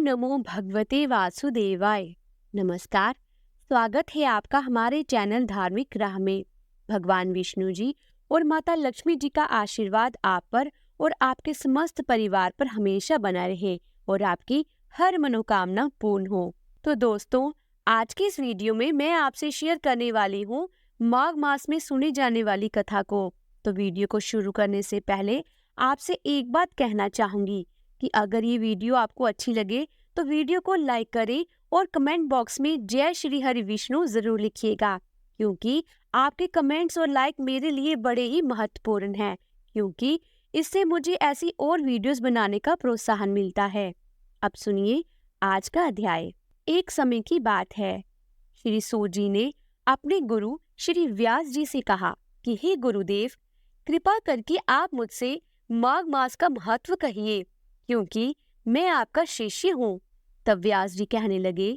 नमो भगवते वासुदेवाय। नमस्कार, स्वागत है आपका हमारे चैनल धार्मिक राह में। भगवान विष्णु जी और माता लक्ष्मी जी का आशीर्वाद आप पर और आपके समस्त परिवार पर हमेशा बना रहे और आपकी हर मनोकामना पूर्ण हो। तो दोस्तों, आज की इस वीडियो में मैं आपसे शेयर करने वाली हूँ माघ मास में सुनी जाने वाली कथा को। तो वीडियो को शुरू करने से पहले आपसे एक बात कहना चाहूंगी कि अगर ये वीडियो आपको अच्छी लगे तो वीडियो को लाइक करें और कमेंट बॉक्स में जय श्री हरि विष्णु जरूर लिखिएगा, क्योंकि आपके कमेंट्स और लाइक मेरे लिए बड़े ही महत्वपूर्ण हैं, क्योंकि इससे मुझे ऐसी और वीडियोस बनाने का प्रोत्साहन मिलता है। अब सुनिए आज का अध्याय। एक समय की बात है, श्री सूत जी ने अपने गुरु श्री व्यास जी से कहा कि हे गुरुदेव, कृपा करके आप मुझसे माघ मास का महत्व कहिए, क्योंकि मैं आपका शिष्य हूँ। तब व्यास जी कहने लगे,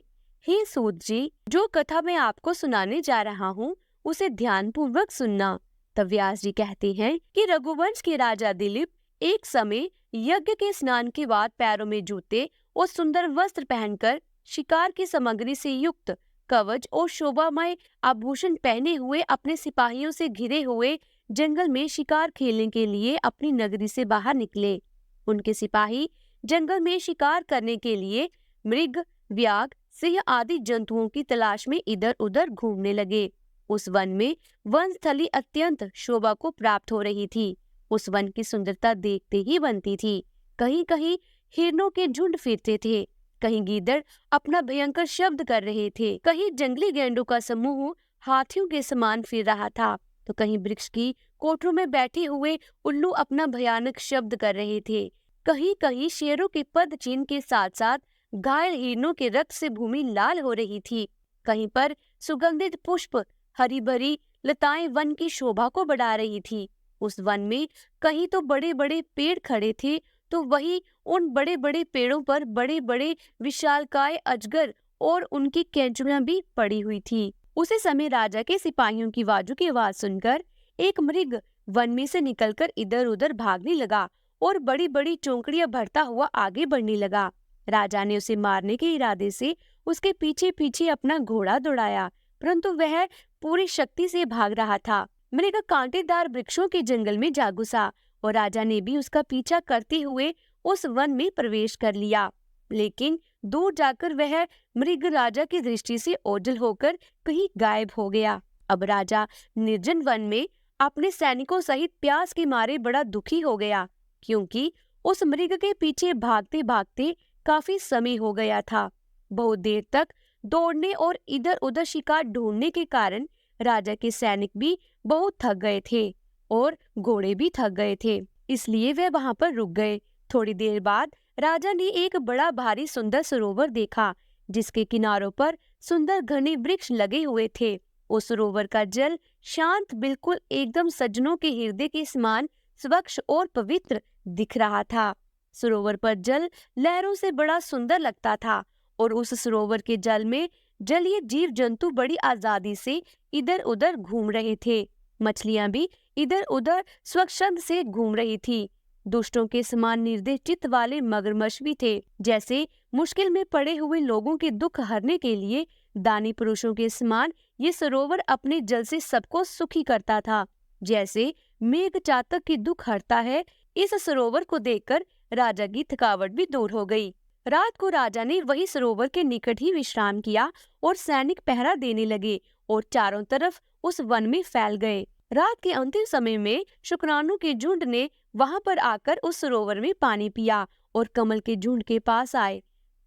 हे सूत जी, जो कथा मैं आपको सुनाने जा रहा हूँ उसे ध्यान पूर्वक सुनना। तब व्यास जी कहते हैं कि रघुवंश के राजा दिलीप एक समय यज्ञ के स्नान के बाद पैरों में जूते और सुंदर वस्त्र पहनकर शिकार की सामग्री से युक्त कवच और शोभामय आभूषण पहने हुए अपने सिपाहियों से घिरे हुए जंगल में शिकार खेलने के लिए अपनी नगरी से बाहर निकले। उनके सिपाही जंगल में शिकार करने के लिए मृग, व्याघ, सिंह आदि जंतुओं की तलाश में इधर उधर घूमने लगे। उस वन में वनस्थली अत्यंत शोभा को प्राप्त हो रही थी। उस वन की सुंदरता देखते ही बनती थी। कहीं कहीं हिरणों के झुंड फिरते थे, कहीं गीदड़ अपना भयंकर शब्द कर रहे थे, कहीं जंगली गैंडों का समूह हाथियों के समान फिर रहा था, तो कहीं वृक्ष की कोठरों में बैठे हुए उल्लू अपना भयानक शब्द कर रहे थे। कहीं कहीं शेरों के पद चिन्ह के साथ साथ घायल हिरणों के रक्त से भूमि लाल हो रही थी। कहीं पर सुगंधित पुष्प, हरी भरी लताएं वन की शोभा को बढ़ा रही थी। उस वन में कहीं तो बड़े बड़े पेड़ खड़े थे, तो वहीं उन बड़े बड़े पेड़ों पर बड़े बड़े विशालकाय अजगर और उनकी कैंचुड़ियां भी पड़ी हुई थी। उसी समय राजा के सिपाहियों की बाजू की आवाज सुनकर एक मृग वन में से निकलकर इधर उधर भागने लगा और बड़ी बड़ी चौंकड़ियां भरता हुआ आगे बढ़ने लगा। राजा ने उसे मारने के इरादे से उसके पीछे पीछे अपना घोड़ा दौड़ाया, परंतु वह पूरी शक्ति से भाग रहा था। मृग कांटेदार वृक्षों के जंगल में जा घुसा और राजा ने भी उसका पीछा करते हुए उस वन में प्रवेश कर लिया। लेकिन दूर जाकर वह मृग राजा की दृष्टि से ओझल होकर कहीं गायब हो गया। अब राजा निर्जन वन में अपने सैनिकों सहित प्यास के मारे बड़ा दुखी हो गया, क्योंकि उस मृग के पीछे भागते भागते काफी समय हो गया था। बहुत देर तक दौड़ने और इधर उधर शिकार ढूंढने के कारण राजा के सैनिक भी बहुत थक गए थे और घोड़े भी थक गए थे, इसलिए वे वहां पर रुक गए। थोड़ी देर बाद राजा ने एक बड़ा भारी सुंदर सरोवर देखा, जिसके किनारों पर सुंदर घने वृक्ष लगे हुए थे। उस सरोवर का जल शांत, बिल्कुल एकदम सज्जनों के हृदय के समान स्वच्छ और पवित्र दिख रहा था। सरोवर पर जल लहरों से बड़ा सुंदर लगता था और उस सरोवर के जल में जलीय जीव जंतु बड़ी आजादी से इधर उधर घूम रहे थे। मछलियां भी इधर उधर स्वच्छंद से घूम रही थी। दुष्टों के समान निर्दय चित्त वाले मगरमच्छ भी थे। जैसे मुश्किल में पड़े हुए लोगों के दुख हरने के लिए दानी पुरुषों के समान ये सरोवर अपने जल से सबको सुखी करता था। जैसे मेघ चातक की दुख हरता है, इस सरोवर को देखकर राजा की थकावट भी दूर हो गई। रात को राजा ने वही सरोवर के निकट ही विश्राम किया और सैनिक पहरा देने लगे और चारों तरफ उस वन में फैल गए। रात के अंतिम समय में शुक्राणु के झुंड ने वहां पर आकर उस सरोवर में पानी पिया और कमल के झुंड के पास आए।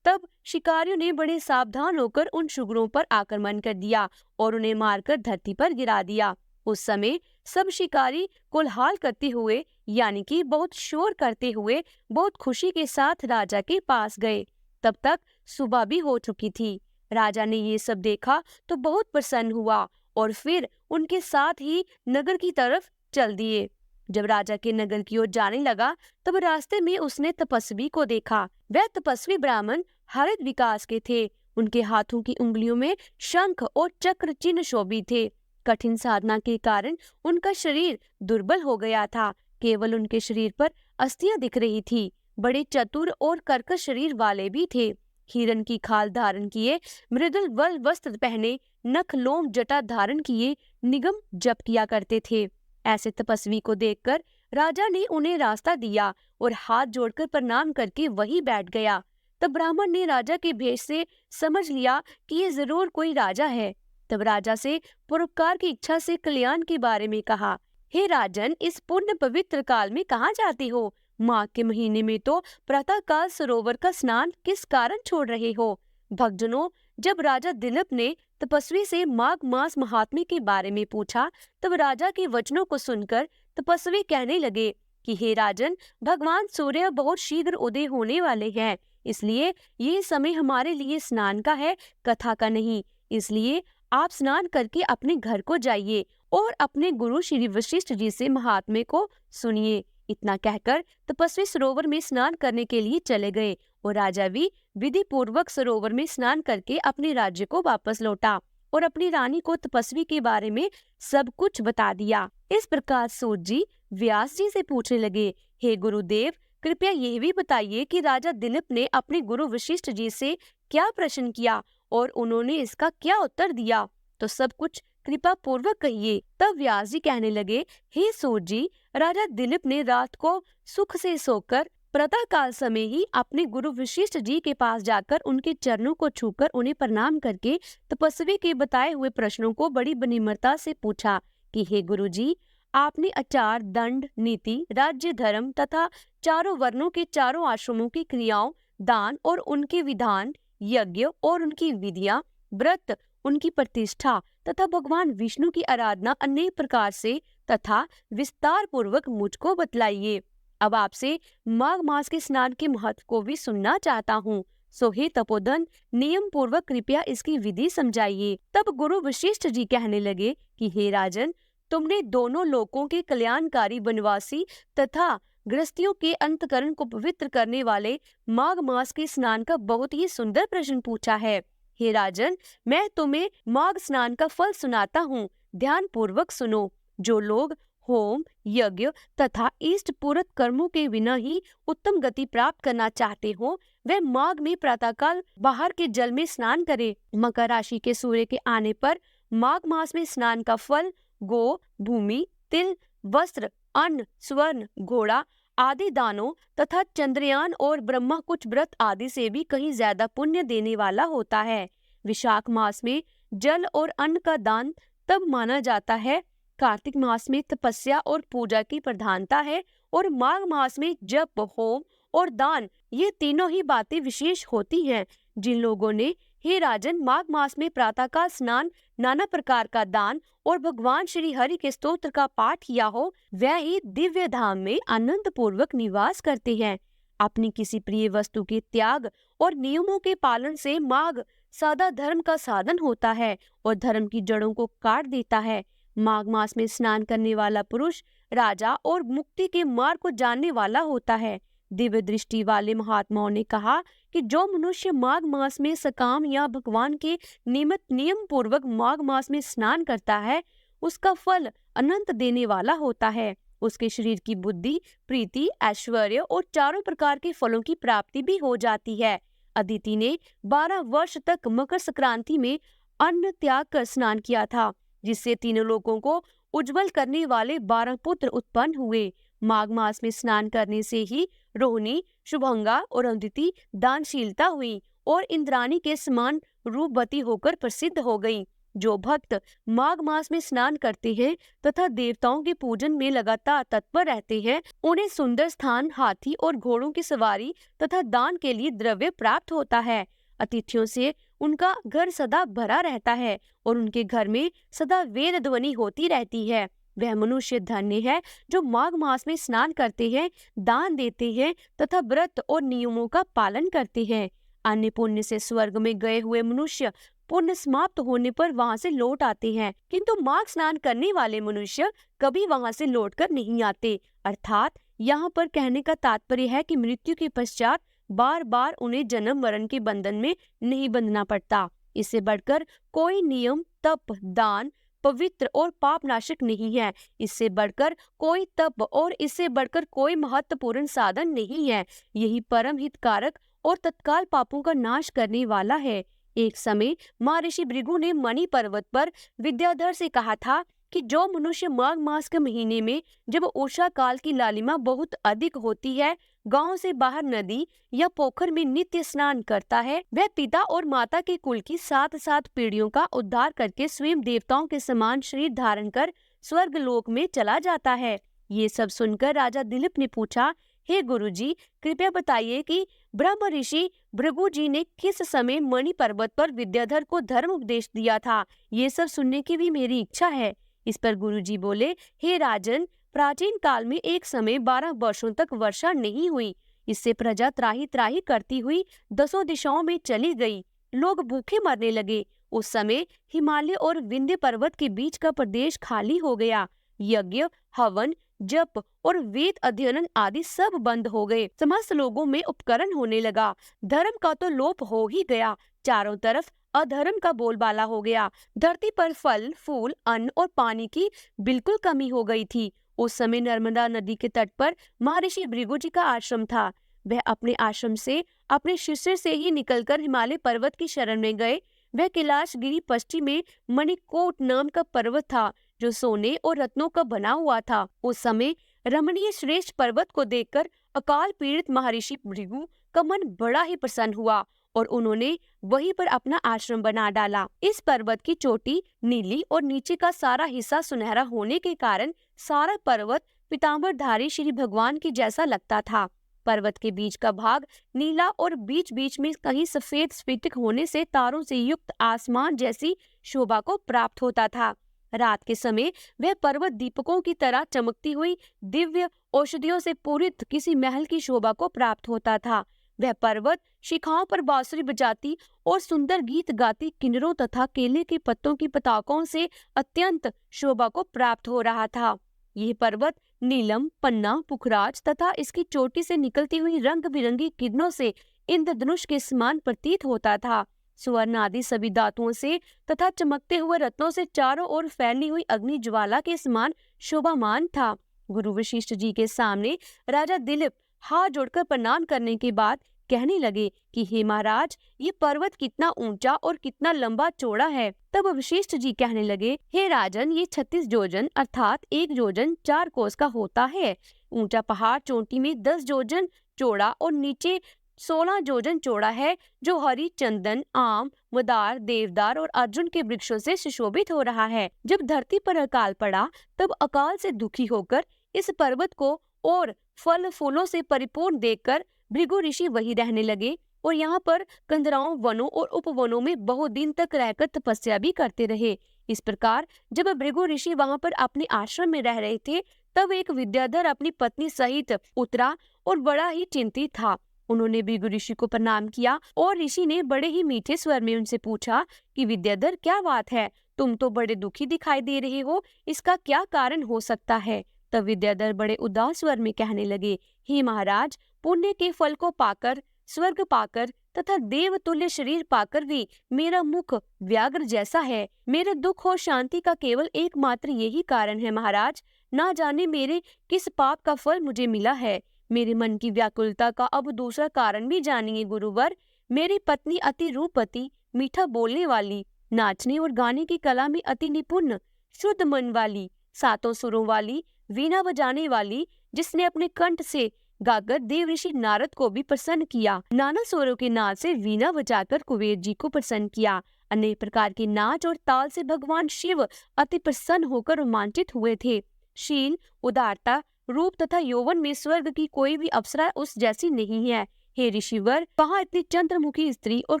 तब शिकारियों ने बड़े सावधान होकर उन शुगरों पर आक्रमण कर दिया और उन्हें मारकर धरती पर गिरा दिया। उस समय सब शिकारी कोलाहल करते हुए, यानी कि बहुत शोर करते हुए, बहुत खुशी के साथ राजा के पास गए। तब तक सुबह भी हो चुकी थी। राजा ने ये सब देखा तो बहुत प्रसन्न हुआ और फिर उनके साथ ही नगर की तरफ चल दिए। जब राजा के नगर की ओर जाने लगा तब रास्ते में उसने तपस्वी को देखा। वह तपस्वी ब्राह्मण हरित विकास के थे। उनके हाथों की उंगलियों में शंख और चक्र चिन्ह शोभित थे। कठिन साधना के कारण उनका शरीर दुर्बल हो गया था। केवल उनके शरीर पर अस्थियां दिख रही थी। बड़े चतुर और कर्कश शरीर वाले भी थे। हिरन की खाल धारण किए, मृदुल वल वस्त्र पहने, नख लोम जटा धारण किए, निगम जप किया करते थे। ऐसे तपस्वी को देखकर राजा ने उन्हें रास्ता दिया और हाथ जोड़कर प्रणाम करके वहीं बैठ गया। तब ब्राह्मण ने राजा के भेष से समझ लिया कि ये जरूर कोई राजा है। तब राजा से परोपकार की इच्छा से कल्याण के बारे में कहा, हे राजन, इस पुण्य पवित्र काल में कहाँ जाते हो? माघ के महीने में तो प्रातः काल सरोवर का स्नान किस कारण छोड़ रहे हो? भक्तजनों, जब राजा दिलीप ने तपस्वी से माघ मास महात्म्य के बारे में पूछा, तब राजा के वचनों को सुनकर तपस्वी कहने लगे कि हे राजन, भगवान सूर्य बहुत शीघ्र उदय होने वाले हैं, इसलिए ये समय हमारे लिए स्नान का है, कथा का नहीं। इसलिए आप स्नान करके अपने घर को जाइए और अपने गुरु श्री वशिष्ठ जी से महात्म्य को सुनिए। इतना कहकर तपस्वी सरोवर में स्नान करने के लिए चले गए और राजा भी विधि पूर्वक सरोवर में स्नान करके अपने राज्य को वापस लौटा और अपनी रानी को तपस्वी के बारे में सब कुछ बता दिया। इस प्रकार सूत जी व्यास जी से पूछने लगे, हे गुरुदेव, कृपया यह भी बताइए कि राजा दिलीप ने अपने गुरु वशिष्ठ जी से क्या प्रश्न किया और उन्होंने इसका क्या उत्तर दिया, तो सब कुछ कृपा पूर्वक कहिए। तब व्यास जी कहने लगे, हे सूत जी, राजा दिलीप ने रात को सुख से सोकर प्रातः काल समय ही अपने गुरु वशिष्ठ जी के पास जाकर उनके चरणों को छूकर उन्हें प्रणाम करके तपस्वी के बताए हुए प्रश्नों को बड़ी विनम्रता से पूछा कि हे गुरु जी, आपने आचार, दंड, नीति, राज्य, धर्म तथा चारों वर्णों के चारों आश्रमों की क्रियाओं, दान और उनके विधान, यज्ञ और उनकी विधियां, व्रत, उनकी प्रतिष्ठा तथा भगवान विष्णु की आराधना अनेक प्रकार से तथा विस्तार पूर्वक मुझको बतलाइए। अब आपसे माघ मास के स्नान के महत्व को भी सुनना चाहता हूँ। सो हे तपोधन, नियम पूर्वक कृपया इसकी विधि समझाइए। तब गुरु वशिष्ठ जी कहने लगे कि हे राजन, तुमने दोनों लोकों के कल्याणकारी वनवासी तथा गृहस्थियों के अंतकरण को पवित्र करने वाले माघ मास के स्नान का बहुत ही सुंदर प्रश्न पूछा है। हे राजन, मैं तुम्हें माघ स्नान का फल सुनाता हूँ, ध्यान पूर्वक सुनो। जो लोग होम, यज्ञ तथा इष्ट पूरक कर्मों के बिना ही उत्तम गति प्राप्त करना चाहते हो, वे माघ में प्रातःकाल बाहर के जल में स्नान करें। मकर राशि के सूर्य के आने पर माघ मास में स्नान का फल गो, भूमि, तिल, वस्त्र, अन्न, स्वर्ण, घोड़ा आदि दानों तथा चंद्रयान और ब्रह्मा कुछ व्रत आदि से भी कहीं ज्यादा पुण्य देने वाला होता है। विशाख मास में जल और अन्न का दान तब माना जाता है। कार्तिक मास में तपस्या और पूजा की प्रधानता है और माघ मास में जप, होम और दान, ये तीनों ही बातें विशेष होती हैं। जिन लोगों ने, हे राजन, माघ मास में प्रातःकाल स्नान, नाना प्रकार का दान और भगवान श्री हरि के स्तोत्र का पाठ किया हो, वह ही दिव्य धाम में आनंद पूर्वक निवास करते हैं। अपनी किसी प्रिय वस्तु के त्याग और नियमों के पालन से माघ सदा धर्म का साधन होता है और धर्म की जड़ों को काट देता है। माघ मास में स्नान करने वाला पुरुष राजा और मुक्ति के मार्ग को जानने वाला होता है। दिव्य दृष्टि वाले महात्माओं ने कहा कि जो मनुष्य माघ मास में सकाम या भगवान के नियमित नियम पूर्वक माघ मास में स्नान करता है, उसका फल अनंत देने वाला होता है। उसके शरीर की बुद्धि, प्रीति, ऐश्वर्य और चारों प्रकार के फलों की प्राप्ति भी हो जाती है। अदिति ने 12 वर्ष तक मकर संक्रांति में अन्न त्याग कर स्नान किया था, जिससे तीनों लोगों को उज्जवल करने वाले 12 पुत्र उत्पन्न हुए। माघ मास में स्नान करने से ही रोहिणी, शुभंगा और अदिति दानशीलता हुई और इंद्राणी के समान रूपवती होकर प्रसिद्ध हो गई। जो भक्त माघ मास में स्नान करते हैं तथा देवताओं के पूजन में लगातार तत्पर रहते हैं, उन्हें सुंदर स्थान, हाथी और घोड़ों की सवारी तथा दान के लिए द्रव्य प्राप्त होता है। अतिथियों से उनका घर सदा भरा रहता है और उनके घर में सदा वेद ध्वनि होती रहती है। वह मनुष्य धन्य है जो माघ मास में स्नान करते हैं, दान देते हैं तथा व्रत और नियमों का पालन करते हैं। अन्य पुण्य से स्वर्ग में गए हुए मनुष्य पुण्य समाप्त होने पर वहां से लौट आते हैं, किंतु माघ स्नान करने वाले मनुष्य कभी वहां से लौटकर नहीं आते। अर्थात यहाँ पर कहने का तात्पर्य है कि मृत्यु के पश्चात बार बार उन्हें जन्म मरण के बंधन में नहीं बंधना पड़ता। इससे बढ़कर कोई नियम, तप, दान पवित्र और पाप नाशक नहीं है। इससे बढ़कर कोई तप और इससे बढ़कर कोई महत्वपूर्ण साधन नहीं है। यही परम हितकारक और तत्काल पापों का नाश करने वाला है। एक समय महर्षि भृगु ने मणि पर्वत पर विद्याधर से कहा था कि जो मनुष्य माघ मास के महीने में, जब उषा काल की लालिमा बहुत अधिक होती है, गांव से बाहर नदी या पोखर में नित्य स्नान करता है, वह पिता और माता के कुल की 7 पीढ़ियों का उद्धार करके स्वयं देवताओं के समान शरीर धारण कर स्वर्ग लोक में चला जाता है। ये सब सुनकर राजा दिलीप ने पूछा, हे गुरुजी, कृपया बताइए कि ब्रह्म ऋषि भृगु जी ने किस समय मणि पर्वत पर विद्याधर को धर्म उपदेश दिया था? ये सब सुनने की भी मेरी इच्छा है। इस पर गुरुजी बोले, हे राजन, प्राचीन काल में एक समय 12 वर्षों तक वर्षा नहीं हुई। इससे प्रजा त्राही त्राही करती हुई 10 दिशाओं में चली गई। लोग भूखे मरने लगे। उस समय हिमालय और विंध्य पर्वत के बीच का प्रदेश खाली हो गया। यज्ञ, हवन, जप और वेद अध्ययन आदि सब बंद हो गए। समस्त लोगों में उपकरण होने लगा। धर्म का तो लोप हो ही गया। चारों तरफ अधर्म का बोलबाला हो गया। धरती पर फल, फूल, अन्न और पानी की बिल्कुल कमी हो गई थी। उस समय नर्मदा नदी के तट पर महर्षि भृगु जी का आश्रम था। वह अपने आश्रम से, अपने शिष्य से ही निकलकर हिमालय पर्वत की शरण में गए। वह कैलाश गिरी पश्चिम में मणिकोट नाम का पर्वत था, जो सोने और रत्नों का बना हुआ था। उस समय रमणीय श्रेष्ठ पर्वत को देखकर अकाल पीड़ित महर्षि भृगु का मन बड़ा ही प्रसन्न हुआ और उन्होंने वहीं पर अपना आश्रम बना डाला। इस पर्वत की चोटी नीली और नीचे का सारा हिस्सा सुनहरा होने के कारण सारा पर्वत पीतांबरधारी श्री भगवान की जैसा लगता था। पर्वत के बीच का भाग नीला और बीच बीच में कहीं सफेद स्फटिक होने से तारों से युक्त आसमान जैसी शोभा को प्राप्त होता था। रात के समय वह पर्वत दीपकों की तरह चमकती हुई दिव्य औषधियों से पूरित किसी महल की शोभा को प्राप्त होता था। वह पर्वत शिखाओं पर बांसुरी बजाती और सुंदर गीत गाती किन्नरों तथा केले के पत्तों की पताकों से अत्यंत शोभा को प्राप्त हो रहा था। यह पर्वत नीलम, पन्ना, पुखराज तथा इसकी चोटी से निकलती हुई रंग बिरंगी किरणों से इंद्रधनुष के समान प्रतीत होता था। सुवर्ण आदि सभी धातुओं से तथा चमकते हुए रत्नों से चारों ओर फैली हुई अग्नि ज्वाला के समान शोभामान था। गुरु वशिष्ठ जी के सामने राजा दिलीप हाथ जोड़कर प्रणाम करने के बाद कहने लगे कि हे महाराज, ये पर्वत कितना ऊंचा और कितना लंबा चौड़ा है। तब वशिष्ठ जी कहने लगे, हे राजन, ये 36 योजन अर्थात 1 योजन 4 कोस का होता है। ऊंचा पहाड़ चोटी में 10 योजन चौड़ा और नीचे 16 योजन चौड़ा है, जो हरी, चंदन, आम, मदार, देवदार और अर्जुन के वृक्षों से सुशोभित हो रहा है। जब धरती पर अकाल पड़ा, तब अकाल से दुखी होकर इस पर्वत को और फल फूलों से परिपूर्ण देखकर भृगु ऋषि वही रहने लगे और यहाँ पर कंदराओं, वनों और उपवनों में बहुत दिन तक रहकर तपस्या भी करते रहे। इस प्रकार जब भृगु ऋषि वहाँ पर अपने आश्रम में रह रहे थे, तब एक विद्याधर अपनी पत्नी सहित उतरा और बड़ा ही चिंतित था। उन्होंने भृगु ऋषि को प्रणाम किया और ऋषि ने बड़े ही मीठे स्वर में उनसे पूछा कि विद्याधर, क्या बात है? तुम तो बड़े दुखी दिखाई दे रहे हो, इसका क्या कारण हो सकता है? तब विद्याधर बड़े उदास स्वर में कहने लगे, हे महाराज, पुण्य के फल को पाकर, स्वर्ग पाकर तथा देवतुल्य शरीर पाकर भी मेरा मुख व्याघ्र जैसा है। मेरे दुख और शांति का केवल एकमात्र यही कारण है महाराज। ना जाने मेरे किस पाप का फल मुझे मिला है। मेरे मन की व्याकुलता का अब दूसरा कारण भी जानिए गुरुवर। मेरी पत्नी अति रूपवती, मीठा बोलने वाली, नाचने और गाने की कला में अति निपुण, शुद्ध मन वाली, 7 सुरों वाली, वीणा बजाने वाली, जिसने अपने कंठ से गाकर देव ऋषि नारद को भी प्रसन्न किया। नाना स्वरों के नाद से वीणा बजाकर कुबेर जी को प्रसन्न किया। अनेक प्रकार के नाच और ताल से भगवान शिव अति प्रसन्न होकर रोमांचित हुए थे। शील, उदारता, रूप तथा यौवन में स्वर्ग की कोई भी अप्सरा उस जैसी नहीं है। हे ऋषिवर, कहाँ इतनी चंद्रमुखी स्त्री और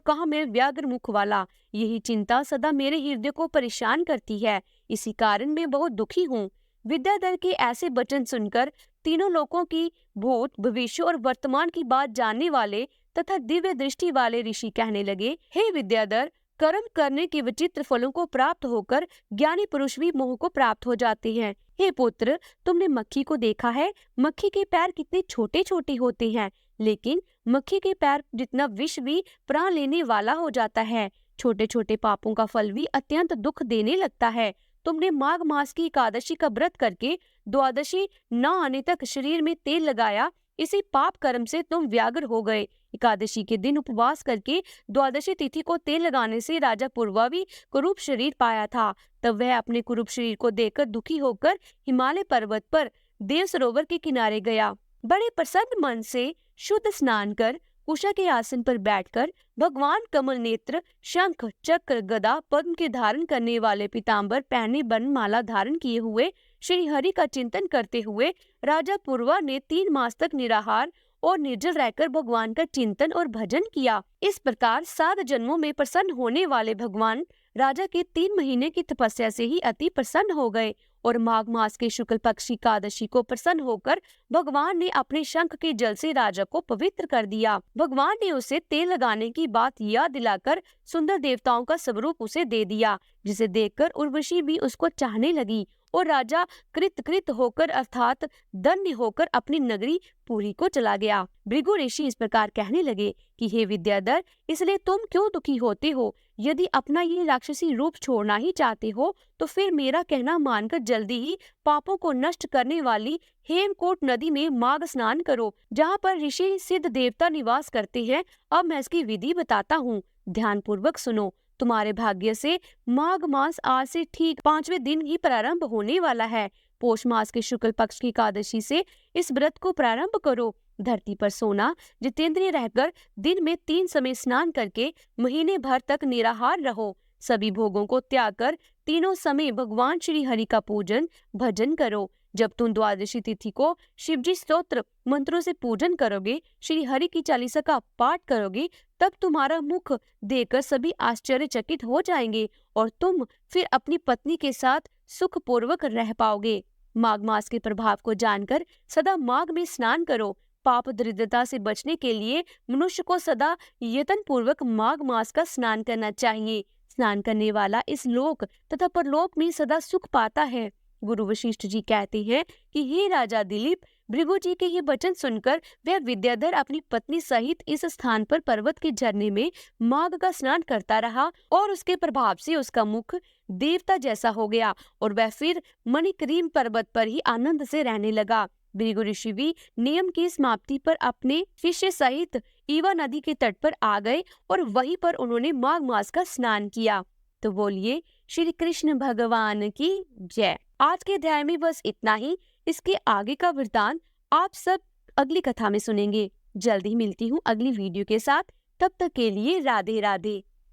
कहाँ मैं व्याघ्र मुख वाला। यही चिंता सदा मेरे हृदय को परेशान करती है। इसी कारण मैं बहुत दुखी हूँ। विद्याधर के ऐसे वचन सुनकर तीनों लोकों की भूत, भविष्य और वर्तमान की बात जानने वाले तथा दिव्य दृष्टि वाले ऋषि कहने लगे, हे विद्याधर, कर्म करने के विचित्र फलों को प्राप्त होकर ज्ञानी पुरुष भी मोह को प्राप्त हो जाते हैं। हे पुत्र, तुमने मक्खी को देखा है? मक्खी के पैर कितने छोटे छोटे होते हैं, लेकिन मक्खी के पैर जितना विष भी प्राण लेने वाला हो जाता है। छोटे छोटे पापों का फल भी अत्यंत दुख देने लगता है। तुमने माघ मास की एकादशी का व्रत करके द्वादशी न आने तक शरीर में तेल लगाया, इसी पाप कर्म से तुम व्याग्र हो गए। एकादशी के दिन उपवास करके द्वादशी तिथि को तेल लगाने से राजा पूर्वा भी कुरूप शरीर पाया था। तब वह अपने कुरूप शरीर को देखकर दुखी होकर हिमालय पर्वत पर देव सरोवर के किनारे गया। बड़े प्रसन्न मन से शुद्ध स्नान कर उषा के आसन पर बैठकर भगवान कमल नेत्र, शंख, चक्र, गदा, पद्म के धारण करने वाले पीताम्बर पहने माला धारण किए हुए श्री हरि का चिंतन करते हुए राजा पूर्वा ने 3 मास तक निराहार और निर्जल रहकर भगवान का चिंतन और भजन किया। इस प्रकार 7 जन्मों में प्रसन्न होने वाले भगवान राजा के 3 महीने की तपस्या से ही अति प्रसन्न हो गए और माघ मास के शुक्ल पक्ष की एकादशी को प्रसन्न होकर भगवान ने अपने शंख के जल से राजा को पवित्र कर दिया। भगवान ने उसे तेल लगाने की बात याद दिलाकर सुंदर देवताओं का स्वरूप उसे दे दिया, जिसे देखकर उर्वशी भी उसको चाहने लगी और राजा कृत होकर अर्थात धन्य होकर अपनी नगरी पुरी को चला गया। भृगु ऋषि इस प्रकार कहने लगे कि हे विद्याधर, इसलिए तुम क्यों दुखी होते हो? यदि अपना ये राक्षसी रूप छोड़ना ही चाहते हो तो फिर मेरा कहना मानकर जल्दी ही पापों को नष्ट करने वाली हेमकूट नदी में माघ स्नान करो, जहाँ पर ऋषि सिद्ध देवता निवास करते हैं। अब मैं इसकी विधि बताता हूँ, ध्यान पूर्वक सुनो। तुम्हारे भाग्य से माघ मास आज से ठीक 5वें दिन ही प्रारंभ होने वाला है। पोष मास के शुक्ल पक्ष की एकादशी से इस व्रत को प्रारंभ करो। धरती पर सोना जितेंद्रिय रहकर दिन में 3 समय स्नान करके महीने भर तक निराहार रहो। सभी भोगों को त्याग कर तीनों समय भगवान श्री हरि का पूजन भजन करो। जब तुम द्वादशी तिथि को शिवजी स्तोत्र मंत्रों से पूजन करोगे, श्री हरि की चालीसा का पाठ करोगे, तब तुम्हारा मुख देखकर सभी आश्चर्यचकित हो जाएंगे और तुम फिर अपनी पत्नी के साथ सुखपूर्वक रह पाओगे। माघ मास के प्रभाव को जानकर सदा माघ में स्नान करो। पाप दरिद्रता से बचने के लिए मनुष्य को सदा यत्न पूर्वक माघ मास का स्नान करना चाहिए। स्नान करने वाला इस लोक तथा परलोक में सदा सुख पाता है। गुरु वशिष्ठ जी कहते हैं कि हे राजा दिलीप, भृगु जी के ये वचन सुनकर वह विद्याधर अपनी पत्नी सहित इस स्थान पर पर्वत के झरने में माघ का स्नान करता रहा और उसके प्रभाव से उसका मुख देवता जैसा हो गया और वह फिर मणिकरीम पर्वत पर ही आनंद से रहने लगा। भृगु ऋषि भी नियम की समाप्ति पर अपने शिष्य सहित ईवा नदी के तट पर आ गए और वहीं पर उन्होंने माघ मास का स्नान किया। तो बोलिए श्री कृष्ण भगवान की जय। आज के अध्याय में बस इतना ही। इसके आगे का वृतांत आप सब अगली कथा में सुनेंगे। जल्दी मिलती हूँ अगली वीडियो के साथ। तब तक के लिए राधे राधे।